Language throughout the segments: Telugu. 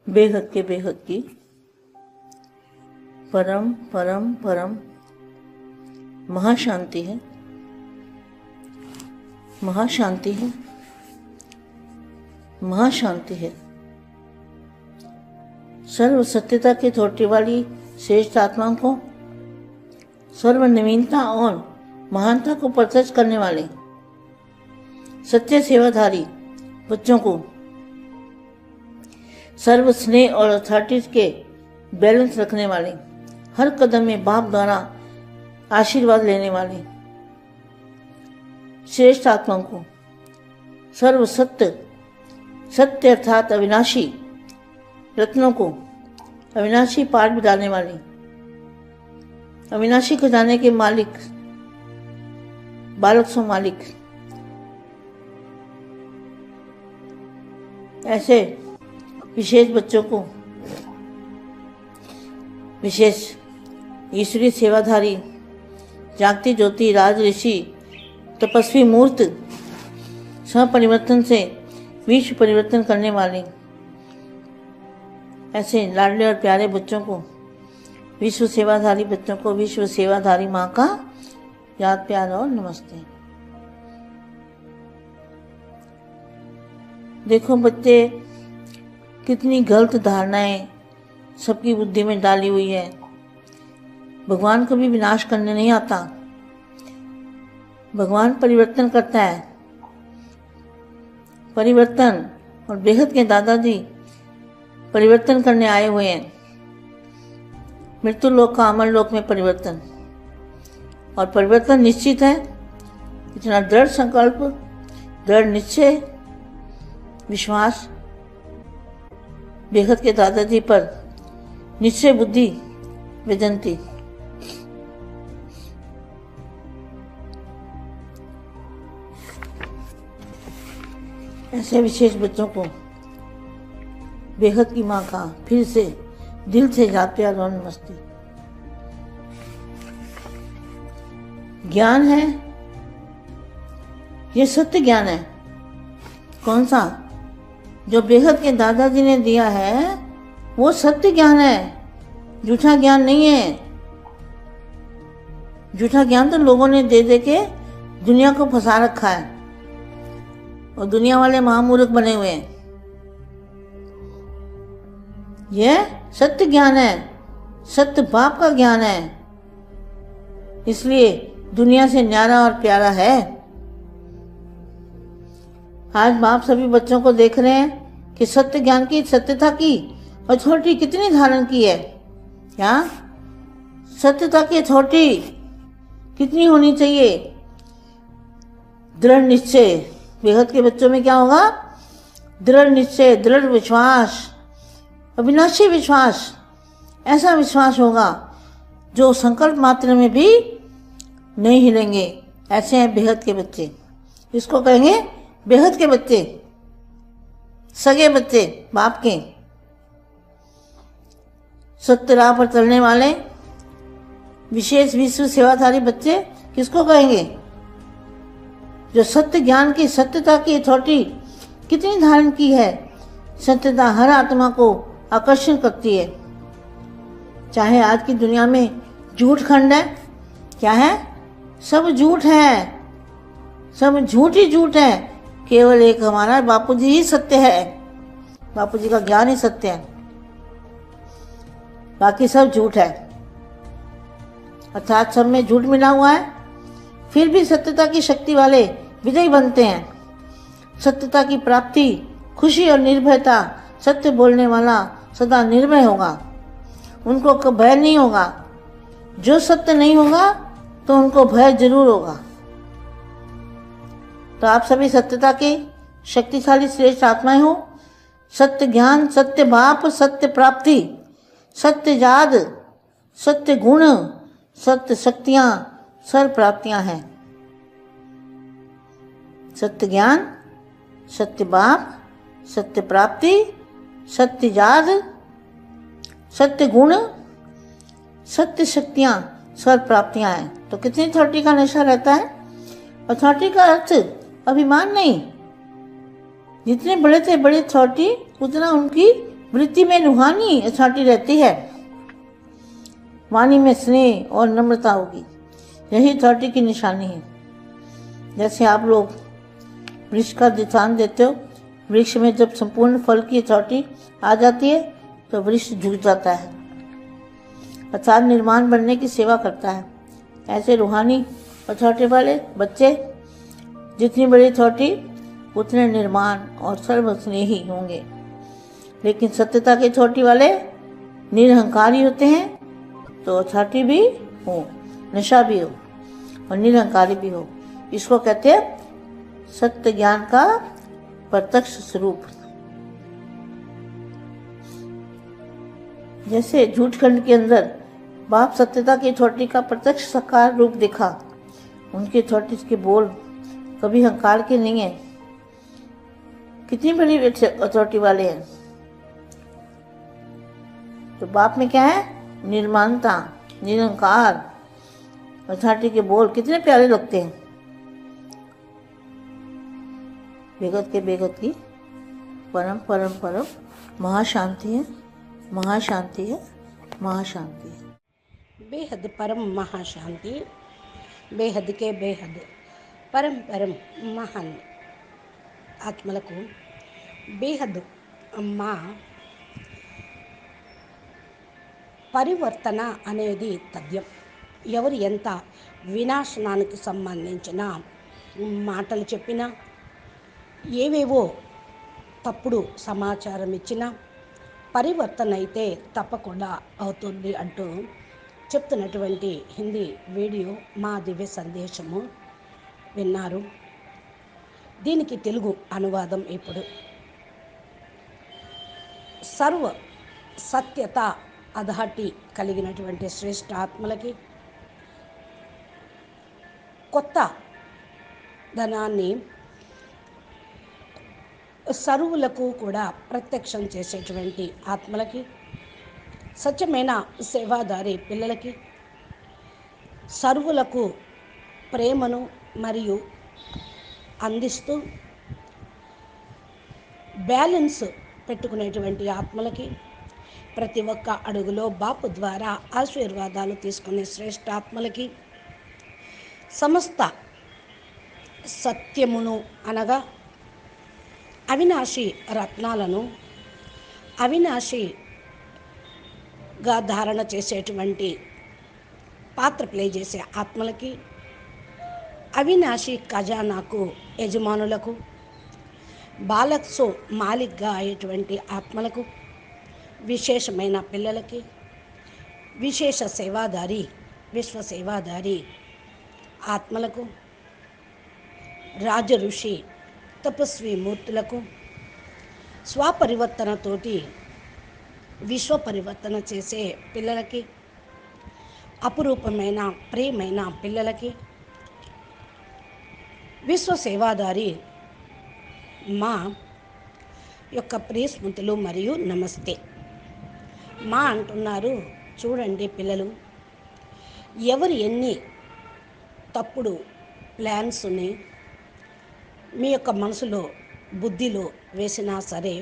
बेहद के बेहद की परम परम परम महाशांति है, महाशांति है, महाशांति है। सर्व सत्यता की थोटी वाली श्रेष्ठ आत्माओं को, सर्व नवीनता और महानता को प्रत्यक्ष करने वाले सत्य सेवाधारी बच्चों को, सर्व स्नेह और अथॉरिटीज के बैलेंस रखने वाले, हर कदम में बाप द्वारा आशीर्वाद लेने वाले श्रेष्ठ आत्माओं को, सर्व सत्य सत्य अर्थात अविनाशी रत्नों को, अविनाशी पाठ भी डालने वाले, अविनाशी खजाने के मालिक, बालक सो मालिक, ऐसे विशेष बच्चों को, विशेष ईश्वरीय सेवाधारी, जागती ज्योति, राज ऋषि, तपस्वी मूर्त, स्वपरिवर्तन से विश्व परिवर्तन करने वाले ऐसे लाडले और प्यारे बच्चों को, विश्व सेवाधारी बच्चों को विश्व सेवाधारी माँ का याद प्यार और नमस्ते। देखो बच्चे, कितनी गलत धारणाएं सबकी बुद्धि में डाली हुई है। भगवान कभी विनाश करने नहीं आता, भगवान परिवर्तन करता है। परिवर्तन, और बेहद के दादाजी परिवर्तन करने आए हुए हैं। मृत्यु लोक का अमर लोक में परिवर्तन, और परिवर्तन निश्चित है। इतना दृढ़ संकल्प, दृढ़ निश्चय, विश्वास बेहद के दादाजी पर, निश्चय बुद्धि विजंती। ऐसे विशेष बच्चों को बेहद की माँ का फिर से दिल से याद प्यार और नमस्ते। ज्ञान है, ये सत्य ज्ञान है। कौन सा? जो बेहद के दादाजी ने दिया है वो सत्य ज्ञान है, झूठा ज्ञान नहीं है। झूठा ज्ञान तो लोगों ने दे दे के दुनिया को फंसा रखा है, और दुनिया वाले महामूर्ख बने हुए हैं। यह सत्य ज्ञान है, सत्य बाप का ज्ञान है, इसलिए दुनिया से न्यारा और प्यारा है। आज बाप सभी बच्चों को देख रहे हैं कि सत्य ज्ञान की, सत्यता की अथॉरिटी कितनी धारण की है। क्या सत्यता की अथॉरिटी कितनी होनी चाहिए? दृढ़ निश्चय। बेहद के बच्चों में क्या होगा? दृढ़ निश्चय, दृढ़ विश्वास, अविनाशी विश्वास। ऐसा विश्वास होगा जो संकल्प मात्र में भी नहीं हिलेंगे। ऐसे हैं बेहद के बच्चे। इसको कहेंगे बेहद के बच्चे, सगे बच्चे बाप के। सत्य राह पर चलने वाले विशेष विश्व सेवाधारी बच्चे किसको कहेंगे? जो सत्य ज्ञान की, सत्यता की अथॉरिटी कितनी धारण की है। सत्यता हर आत्मा को आकर्षण करती है। चाहे आज की दुनिया में झूठ खंड है, क्या है? सब झूठ है, सब झूठ ही झूठ है। केवल एक हमारा बापूजी ही सत्य है, बापूजी का ज्ञान ही सत्य है, बाकी सब झूठ है। अर्थात सब में झूठ मिला हुआ है, फिर भी सत्यता की शक्ति वाले विजयी बनते हैं। सत्यता की प्राप्ति, खुशी और निर्भयता। सत्य बोलने वाला सदा निर्भय होगा, उनको भय नहीं होगा। जो सत्य नहीं होगा तो उनको भय जरूर होगा। तो आप सभी सत्यता के शक्तिशाली श्रेष्ठ आत्माएं हो। सत्य ज्ञान, सत्य बाप, सत्य प्राप्ति, सत्य याद, सत्य गुण, सत्य शक्तियां, सर्व प्राप्तियां हैं। सत्य ज्ञान, सत्य बाप, सत्य प्राप्ति, सत्य याद, सत्य गुण, सत्य शक्तियां, सर्व प्राप्तियां हैं। तो कितनी अथॉरिटी का नशा रहता है? अथॉरिटी का अर्थ अभिमान नहीं। जितने बड़े थे बड़े अथॉरिटी, उतना उनकी वृत्ति में रूहानी अथॉरिटी रहती है, वाणी में स्नेह और नम्रता होगी। यही अथॉरिटी की निशानी है। जैसे आप लोग वृक्ष का दृष्टांत देते हो, वृक्ष में जब संपूर्ण फल की अथॉरिटी आ जाती है तो वृक्ष झुक जाता है, अर्थात निर्माण बनने की सेवा करता है। ऐसे रूहानी अथॉरिटी वाले बच्चे जितनी बड़ी अथॉरिटी उतने निर्माण और सर्वस्नेही होंगे। लेकिन सत्यता की अथॉरिटी वाले निरहंकारी होते हैं, तो अथॉरिटी भी हो, नशा भी हो और निरहंकारी भी हो। इसको कहते हैं सत्य ज्ञान का प्रत्यक्ष स्वरूप। जैसे झूठखंड के अंदर बाप सत्यता की अथॉरिटी का प्रत्यक्ष साकार रूप दिखा, उनकी अथॉरिटी के बोल कभी अहंकार के नहीं है। कितनी बड़ी अथॉरिटी वाले हैं। तो बाप में क्या है? निर्माणता, निरंकार। अथॉरिटी के बोल कितने प्यारे लगते हैं। बेगत के बेगत की परम परम परम महाशांति है, महाशांति है, महाशांति है। बेहद परम महाशांति, बेहद के बेहद పరం పరం మహాన్ ఆత్మలకు బేహద్ మా పరివర్తన అనేది తథ్యం. ఎవరు ఎంత వినాశనానికి సంబంధించిన మాటలు చెప్పినా, ఏవేవో తప్పుడు సమాచారం ఇచ్చినా పరివర్తన అయితే తప్పకుండా అవుతుంది అంటూ చెప్తున్నటువంటి హిందీ వీడియో మా దివ్య సందేశము విన్నారు. దీనికి తెలుగు అనువాదం ఇప్పుడు. సర్వ సత్యత అధాటి కలిగినటువంటి శ్రేష్ఠ ఆత్మలకి కొత్త ధనాన్ని సర్వులకు కూడా ప్రత్యక్షం చేసేటువంటి ఆత్మలకి, సత్యమైన సేవాదారి పిల్లలకి, సర్వులకు ప్రేమను మరియు అందిస్తూ బ్యాలెన్స్ పెట్టుకునేటువంటి ఆత్మలకి, ప్రతి ఒక్క అడుగులో బాపు ద్వారా ఆశీర్వాదాలు తీసుకునే శ్రేష్ఠ ఆత్మలకి, సమస్త సత్యమును అనగా అవినాశి రత్నాలను అవినాశిగా ధారణ చేసేటువంటి పాత్ర ప్లే చేసే ఆత్మలకి, అవినాశి ఖజానాకు యజమానులకు, బాలక్సో మాలిక్గా అయ్యేటువంటి ఆత్మలకు, విశేషమైన పిల్లలకి, విశేష సేవాదారి విశ్వ సేవాదారి ఆత్మలకు, రాజ ఋషి తపస్వి మూర్తులకు, స్వపరివర్తనతోటి విశ్వ పరివర్తన చేసే పిల్లలకి, అపురూపమైన ప్రియమైన పిల్లలకి, విశ్వ సేవాదారి మా యొక్క ప్రియ స్మృతులు మరియు నమస్తే. మా అంటున్నారు, చూడండి పిల్లలు, ఎవరు ఎన్ని తప్పుడు ప్లాన్స్ని మీ యొక్క మనసులో బుద్ధిలో వేసినా సరే,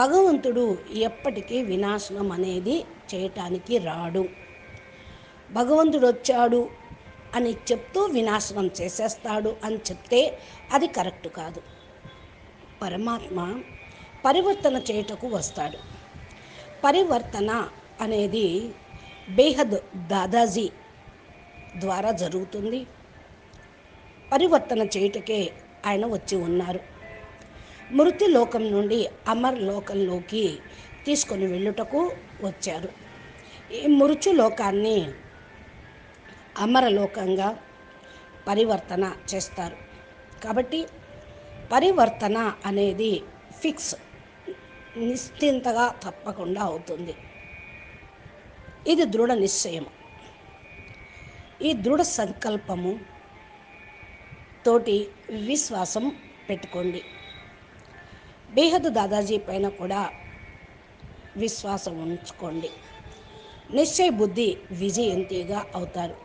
భగవంతుడు ఎప్పటికీ వినాశనం అనేది చేయటానికి రాడు. భగవంతుడు వచ్చాడు అని చెప్తూ వినాశనం చేసేస్తాడు అని చెప్తే అది కరెక్ట్ కాదు. పరమాత్మ పరివర్తన చేయుటకు వస్తాడు. పరివర్తన అనేది బేహద్ దాదాజీ ద్వారా జరుగుతుంది. పరివర్తన చేయుటకే ఆయన వచ్చి ఉన్నారు. మృత్యు లోకం నుండి అమర్ లోకంలోకి తీసుకొని వెళ్ళుటకు వచ్చారు. ఈ మృత్యు లోకాన్ని అమరలోకంగా పరివర్తన చేస్తారు. కాబట్టి పరివర్తన అనేది ఫిక్స్, నిశ్చింతగా తప్పకుండా అవుతుంది. ఇది దృఢ నిశ్చయం. ఈ దృఢ సంకల్పము తోటి విశ్వాసం పెట్టుకోండి. బేహద్ దాదాజీ పైన కూడా విశ్వాసం ఉంచుకోండి. నిశ్చయ బుద్ధి విజయంతిగా అవుతారు.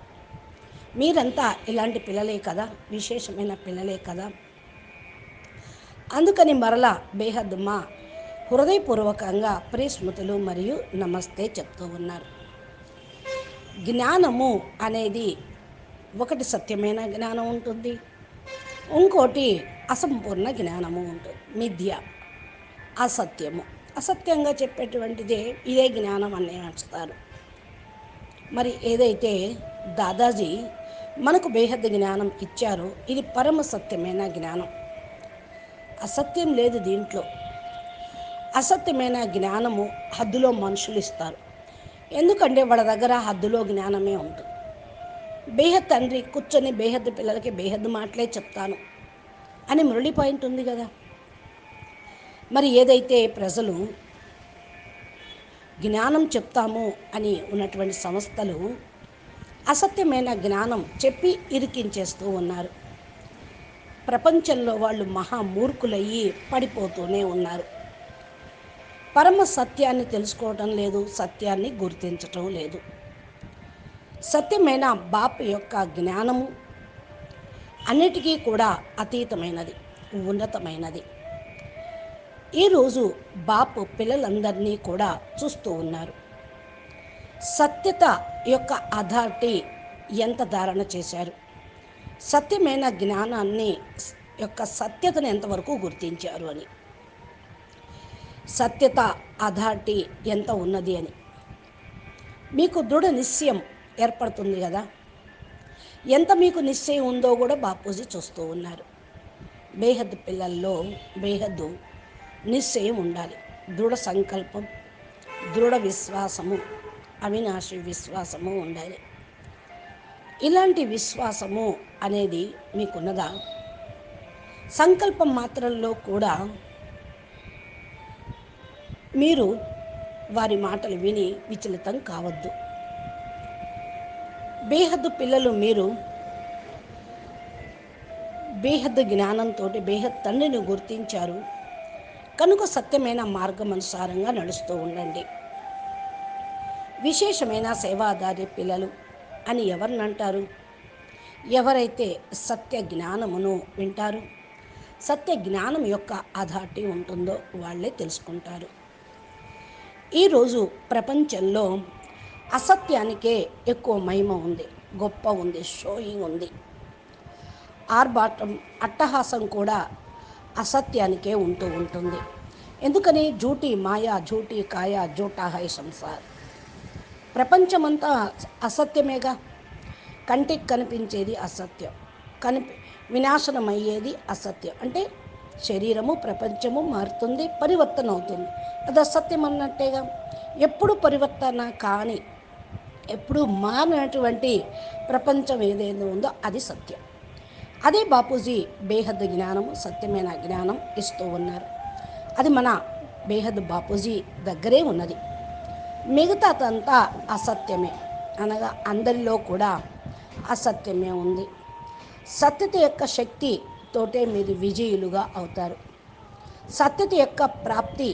మీరంతా ఇలాంటి పిల్లలే కదా, విశేషమైన పిల్లలే కదా. అందుకని మరలా బేహద్ మా హృదయపూర్వకంగా ప్రియస్మృతులు మరియు నమస్తే చెప్తూ ఉన్నారు. జ్ఞానము అనేది ఒకటి సత్యమైన జ్ఞానం ఉంటుంది, ఇంకోటి అసంపూర్ణ జ్ఞానము ఉంటుంది. మిథ్య, అసత్యము. అసత్యంగా చెప్పేటువంటిదే ఇదే జ్ఞానం అని అంటారు. మరి ఏదైతే దాదాజీ మనకు బేహద్దు జ్ఞానం ఇచ్చారో ఇది పరమ సత్యమైన జ్ఞానం. అసత్యం లేదు దీంట్లో. అసత్యమైన జ్ఞానము హద్దులో మనుషులు ఇస్తారు. ఎందుకంటే వాళ్ళ దగ్గర హద్దులో జ్ఞానమే ఉంటుంది. బేహద్ తండ్రి కూర్చొని బేహద్దు పిల్లలకి బేహద్దు మాటలే చెప్తాను అని మురళి పాయింట్ ఉంది కదా. మరి ఏదైతే ప్రజలు జ్ఞానం చెప్తాము అని ఉన్నటువంటి సంస్థలు అసత్యమైన జ్ఞానం చెప్పి ఇరికించేస్తూ ఉన్నారు. ప్రపంచంలో వాళ్ళు మహామూర్ఖులయ్యి పడిపోతూనే ఉన్నారు. పరమ సత్యాన్ని తెలుసుకోవటం లేదు, సత్యాన్ని గుర్తించటం లేదు. సత్యమైన బాప్ యొక్క జ్ఞానము అన్నిటికీ కూడా అతీతమైనది, ఉన్నతమైనది. ఈరోజు బాప్ పిల్లలందరినీ కూడా చూస్తూ ఉన్నారు. సత్యత యొక్క అథారిటీ ఎంత ధారణ చేశారు, సత్యమైన జ్ఞానాన్ని యొక్క సత్యతను ఎంతవరకు గుర్తించారు అని, సత్యత అథారిటీ ఎంత ఉన్నది అని మీకు దృఢ నిశ్చయం ఏర్పడుతుంది కదా. ఎంత మీకు నిశ్చయం ఉందో కూడా బాపూజీ చూస్తూ ఉన్నారు. బేహద్దు పిల్లల్లో బేహద్దు నిశ్చయం ఉండాలి, దృఢ సంకల్పం, దృఢ విశ్వాసము, అవినాశి విశ్వాసము ఉండాలి. ఇలాంటి విశ్వాసము అనేది మీకున్నదా? సంకల్పం మాత్రంలో కూడా మీరు వారి మాటలు విని విచలితం కావద్దు. బేహద్దు పిల్లలు మీరు బేహద్దు జ్ఞానంతో బేహద్ తండ్రిని గుర్తించారు కనుక సత్యమైన మార్గం అనుసారంగా నడుస్తూ ఉండండి. విశేషమైన సేవాదారి పిల్లలు అని ఎవరిని అంటారు? ఎవరైతే సత్య జ్ఞానమును వింటారు, సత్య జ్ఞానం యొక్క అథారిటీ ఉంటుందో వాళ్ళే తెలుసుకుంటారు. ఈరోజు ప్రపంచంలో అసత్యానికే ఎక్కువ మహిమ ఉంది, గొప్ప ఉంది, షోయింగ్ ఉంది. ఆర్భాటం, అట్టహాసం కూడా అసత్యానికే ఉంటూ ఉంటుంది. ఎందుకని? జూటి మాయా, జూటి కాయా, జూటా హై సంసార్. ప్రపంచమంతా అసత్యమేగా. కంటికి కనిపించేది అసత్యం, వినాశనమయ్యేది అసత్యం. అంటే శరీరము, ప్రపంచము మారుతుంది, పరివర్తన అవుతుంది, అది అసత్యం అన్నట్టేగా. ఎప్పుడు పరివర్తన కానీ ఎప్పుడు మారినటువంటి ప్రపంచం ఏదైనా ఉందో అది సత్యం. అదే బాపూజీ బేహద్దు జ్ఞానము, సత్యమైన జ్ఞానం ఇస్తూ ఉన్నారు. అది మన బేహద్దు బాపూజీ దగ్గరే ఉన్నది. మిగతాదంతా అసత్యమే, అనగా అందరిలో కూడా అసత్యమే ఉంది. సత్యత యొక్క శక్తి తోటే మీరు విజయులుగా అవుతారు. సత్యత యొక్క ప్రాప్తి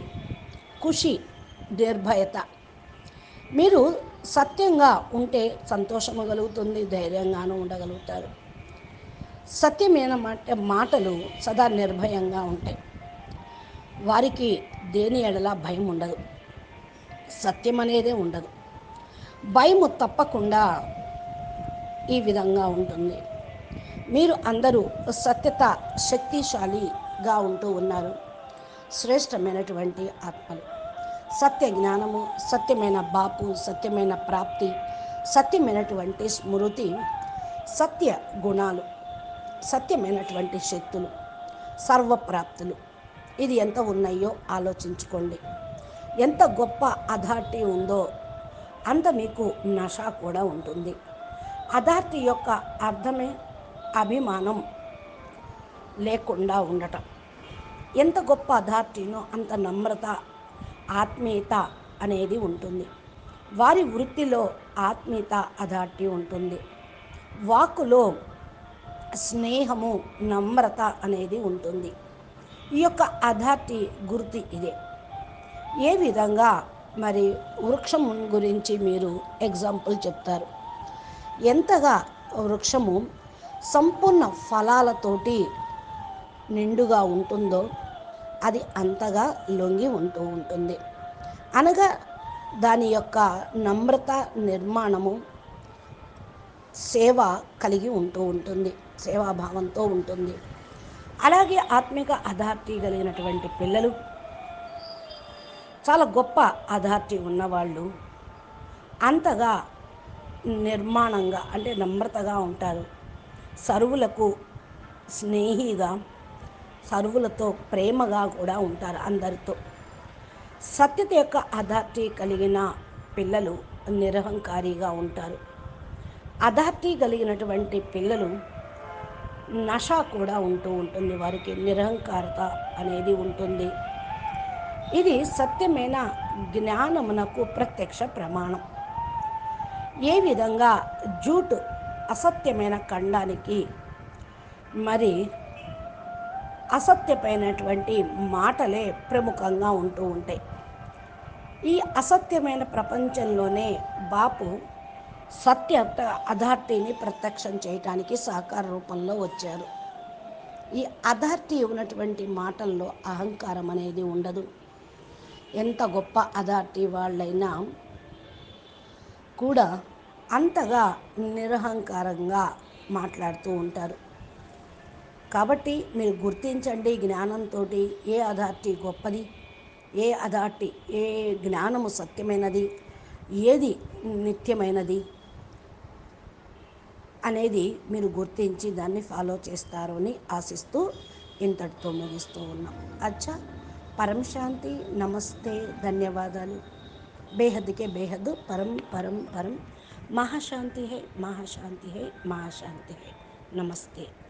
ఖుషి, నిర్భయత. మీరు సత్యంగా ఉంటే సంతోషము కలుగుతుంది, ధైర్యంగానూ ఉండగలుగుతారు. సత్యమైన మాటలు సదా నిర్భయంగా ఉంటాయి. వారికి దేని ఎడల భయం ఉండదు, సత్యం అనేదే ఉండదు. భయము తప్పకుండా ఈ విధంగా ఉంటుంది. మీరు అందరూ సత్యత శక్తిశాలిగా ఉంటూ ఉన్నారు. శ్రేష్టమైనటువంటి ఆత్మలు. సత్య జ్ఞానము, సత్యమైన బాపు, సత్యమైన ప్రాప్తి, సత్యమైనటువంటి స్మృతి, సత్య గుణాలు, సత్యమైనటువంటి శక్తులు, సర్వప్రాప్తులు ఇది ఎంత ఉన్నాయో ఆలోచించుకోండి. ఎంత గొప్ప అథారిటీ ఉందో అంత మీకు నష కూడా ఉంటుంది. అథారిటీ యొక్క అర్థమే అభిమానం లేకుండా ఉండటం. ఎంత గొప్ప అథారిటీనో అంత నమ్రత, ఆత్మీయత అనేది ఉంటుంది. వారి వృత్తిలో ఆత్మీయత, అథారిటీ ఉంటుంది. వాక్కులో స్నేహము, నమ్రత అనేది ఉంటుంది. ఈ యొక్క అథారిటీ గుర్తు ఇదే. ఏ విధంగా మరి వృక్షం గురించి మీరు ఎగ్జాంపుల్ చెప్తారు. ఎంతగా వృక్షము సంపూర్ణ ఫలాలతోటి నిండుగా ఉంటుందో అది అంతగా లొంగి ఉంటూ ఉంటుంది. అనగా దాని యొక్క నమ్రత, నిర్మాణము, సేవ కలిగి ఉంటూ ఉంటుంది, సేవాభావంతో ఉంటుంది. అలాగే ఆత్మిక అథారిటీ కలిగినటువంటి పిల్లలు, చాలా గొప్ప అథారిటీ ఉన్నవాళ్ళు అంతగా నిర్మాణంగా అంటే నమ్రతగా ఉంటారు. సర్వులకు స్నేహిగా, సర్వులతో ప్రేమగా కూడా ఉంటారు అందరితో. సత్యత యొక్క అథారిటీ కలిగిన పిల్లలు నిరహంకారిగా ఉంటారు. అథారిటీ కలిగినటువంటి పిల్లలు నష కూడా ఉంటూ ఉంటుంది, వారికి నిరహంకారత అనేది ఉంటుంది. ఇది సత్యమైన జ్ఞానమునకు ప్రత్యక్ష ప్రమాణం. ఏ విధంగా జూటు అసత్యమైన ఖండానికి మరి అసత్యమైనటువంటి మాటలే ప్రముఖంగా ఉంటూ ఉంటాయి. ఈ అసత్యమైన ప్రపంచంలోనే బాపు సత్య అథారిటీని ప్రత్యక్షం చేయటానికి సహకార రూపంలో వచ్చారు. ఈ అథారిటీ ఉన్నటువంటి మాటల్లో అహంకారం అనేది ఉండదు. ఎంత గొప్ప అథారిటీ వాళ్ళైనా కూడా అంతగా నిరహంకారంగా మాట్లాడుతూ ఉంటారు. కాబట్టి మీరు గుర్తించండి, జ్ఞానంతో ఏ అథారిటీ గొప్పది, ఏ అథారిటీ, ఏ జ్ఞానము సత్యమైనది, ఏది నిత్యమైనది అనేది మీరు గుర్తించి దాన్ని ఫాలో చేస్తారు అని ఆశిస్తూ ఇంతటితో ముగిస్తూ ఉన్నాం. అచ్చా, పరం శాంతి, నమస్తే, ధన్యవాదాలు. बेहद के बेहद परम परम परम महाशांति है, महाशांति है, महाशांति है. नमस्ते.